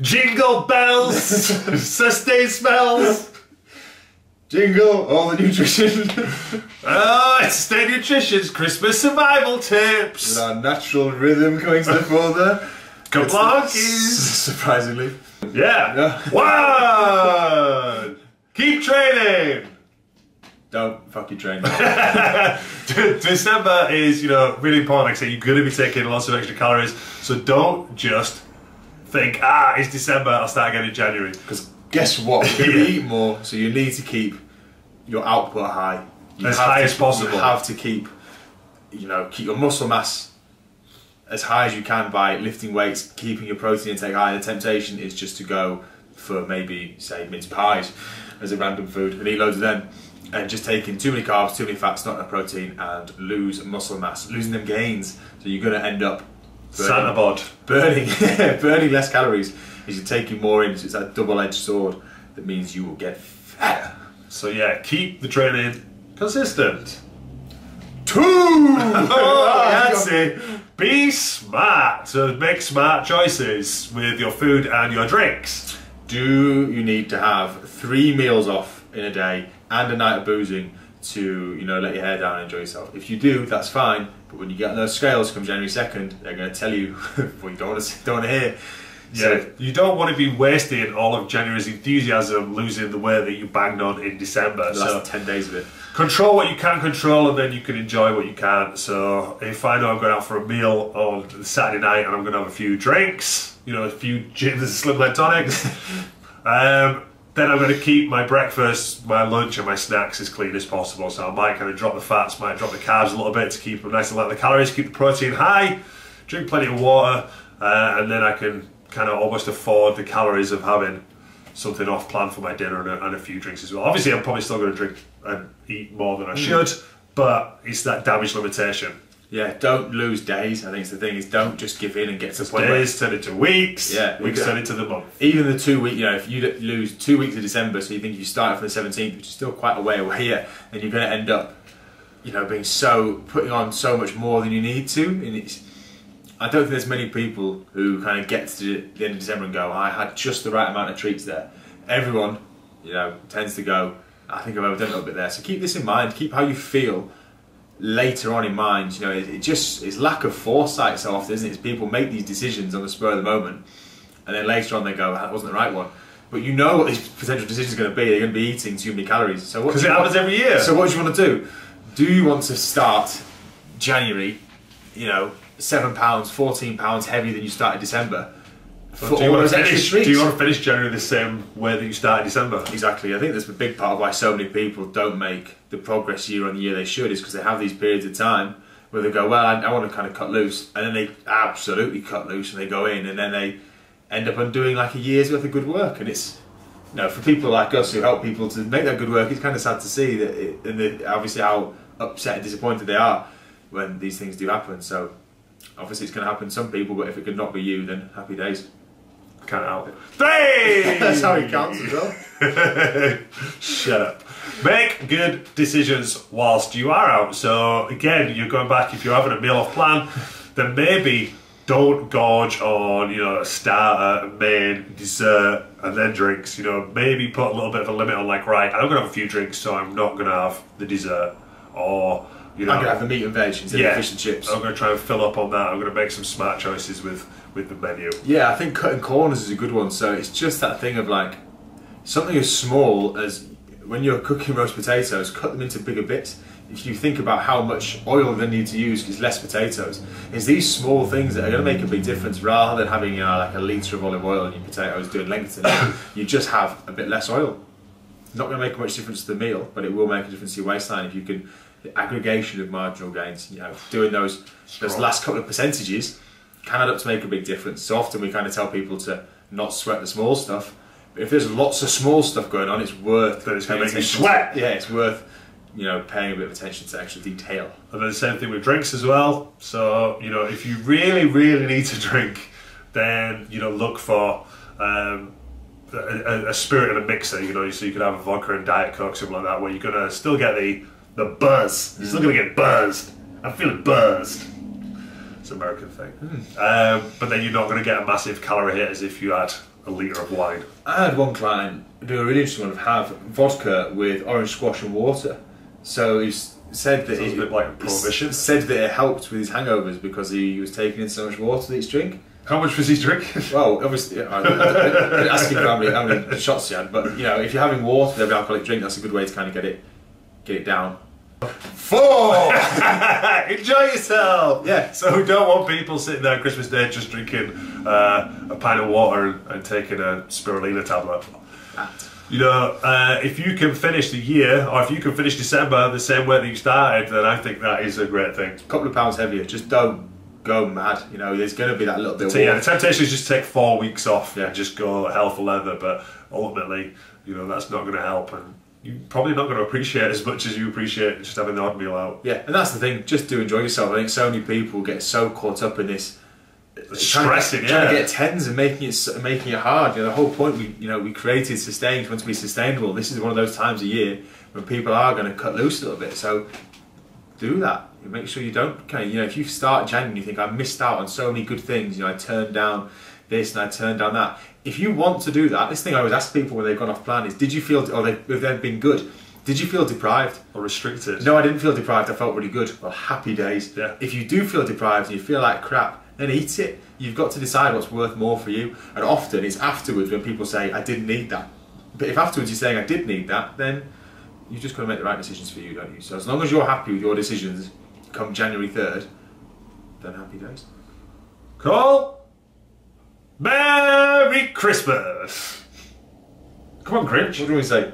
Jingle bells, sustain smells. Jingle, all the nutrition. Oh, it's Stay Nutrition's Christmas survival tips. With our natural rhythm coming to the fore there. Couple of honkies. Surprisingly. Yeah. 1. Keep training. Don't fucking train. December is, really important. Like I say, you're going to be taking lots of extra calories. So don't just think, it's December, I'll start again in January. Because guess what? You're going to eat more, so you need to keep your output high. As high as possible. You have to keep, keep your muscle mass as high as you can by lifting weights, keeping your protein intake high. The temptation is just to go for maybe, say, mince pies as a random food and eat loads of them. And just taking too many carbs, too many fats, not enough protein, and lose muscle mass, losing them gains. So you're going to end up burning less calories as you're taking more in. So it's that double-edged sword that means you will get fatter. So yeah, keep the training consistent. 2. That's it. Be smart. So make smart choices with your food and your drinks. Do you need to have 3 meals off in a day and a night of boozing to, let your hair down and enjoy yourself? If you do, that's fine. But when you get on those scales come January 2nd, they're going to tell you what you don't want to hear. Yeah, So, you don't want to be wasting all of January's enthusiasm losing the weight that you banged on in December. the last 10 days of it. Control what you can control, and then you can enjoy what you can't. So if I know I'm going out for a meal on Saturday night and I'm going to have a few drinks, a few gins and slim leg tonics, then I'm going to keep my breakfast, my lunch and my snacks as clean as possible. So I might kind of drop the fats, might drop the carbs a little bit to keep them nice and light on the calories, keep the protein high, drink plenty of water, and then I can kind of almost afford the calories of having something off planned for my dinner and a few drinks as well. Obviously I'm probably still going to drink and eat more than I should, but it's that damage limitation. Yeah, don't lose days. I think it's the thing is don't just give in and get to the point Days turn into weeks, Yeah, weeks turn into the month. even the 2 weeks, if you lose 2 weeks of December, so you think you start from the 17th, which is still quite a way away here, then you're going to end up, putting on so much more than you need to. And I don't think there's many people who kind of get to the end of December and go, I had just the right amount of treats there. Everyone, tends to go, I think I've overdone it a little bit there. So keep this in mind, keep how you feel later on in mind. It's lack of foresight so often, isn't it? It's people make these decisions on the spur of the moment, and then later on they go, that wasn't the right one. But you know what these potential decisions are going to be. They're going to be eating too many calories. So because it happens every year. So what do you want to do? Do you want to start January, 7 pounds, 14 pounds heavier than you started December? Do you want to finish January the same way that you started December? Exactly. I think that's a big part of why so many people don't make the progress year on year they should, is because they have these periods of time where they go, well, I want to kind of cut loose, and then they absolutely cut loose and they go in, and then they end up undoing like a year's worth of good work. And it's, for people like us who help people to make that good work, it's kind of sad to see that, obviously how upset and disappointed they are when these things do happen. So obviously it's going to happen to some people, but if it could not be you, then happy days. Can't help it. 3! That's how it counts as well. Shut up. Make good decisions whilst you are out. So again, you're going back, if you're having a meal off plan, then maybe don't gorge on, a starter, main, dessert, and then drinks. Maybe put a little bit of a limit on, like, right, I'm going to have a few drinks, so I'm not going to have the dessert. Or, I'm going to have the meat and veg instead of fish and chips. I'm going to try and fill up on that. I'm going to make some smart choices with the menu. Yeah, I think cutting corners is a good one. So it's just that thing of like, something as small as when you're cooking roast potatoes, cut them into bigger bits. If you think about how much oil they need to use because less potatoes, it's these small things that are going to make a big difference, rather than having like a litre of olive oil in your potatoes doing length in it. You just have a bit less oil. Not going to make much difference to the meal, but it will make a difference to your waistline if you can. The aggregation of marginal gains, doing those last couple of percentages can add up to make a big difference. So often we kind of tell people to not sweat the small stuff, but if there's lots of small stuff going on, it's worth. That it's going to make you sweat. Yeah, it's worth paying a bit of attention to extra detail. And then the same thing with drinks as well. So if you really, really need to drink, then look for a spirit and a mixer. So you could have a vodka and Diet Coke, something like that, where you're gonna still get the buzz. You're still gonna get buzzed. I'm feeling buzzed. It's an American thing. But then you're not going to get a massive calorie hit as if you had a litre of wine. I had one client do a really interesting one of have vodka with orange squash and water. So he said that Sounds a bit like prohibition. Said that it helped with his hangovers because he was taking in so much water with each drink. How much was he drinking? Well, obviously, I didn't ask him how many shots he had, but you know, if you're having water with every alcoholic drink, that's a good way to kind of get it down. 4! Enjoy yourself! Yeah. So we don't want people sitting there on Christmas Day just drinking a pint of water and taking a spirulina tablet. You know, if you can finish the year, or if you can finish December the same way that you started, then I think that is a great thing. A couple of pounds heavier, just don't go mad. You know, there's going to be that little bit of So yeah, the temptation is just take 4 weeks off and just go hell for leather, but ultimately, you know, that's not going to help, and you're probably not going to appreciate as much as you appreciate just having the odd meal out. Yeah, and that's the thing, just do enjoy yourself. I think so many people get so caught up in this stressing, trying to get tens and making it hard. You know, the whole point we created Sustain to be sustainable. This is one of those times of year when people are going to cut loose a little bit. So do that. Make sure you don't if you start January and you think I missed out on so many good things. You know, I turned down this and I turned down that. If you want to do that, this thing I always ask people when they've gone off plan is, did you feel, or if they've been good, did you feel deprived? Or restricted? No, I didn't feel deprived. I felt really good. Well, happy days. Yeah. If you do feel deprived and you feel like crap, then eat it. You've got to decide what's worth more for you. And often it's afterwards when people say, I didn't need that. But if afterwards you're saying, I did need that, then you've just got to make the right decisions for you, don't you? So as long as you're happy with your decisions come January 3rd, then happy days. Cool. Merry Christmas. Come on, Grinch. What do we say?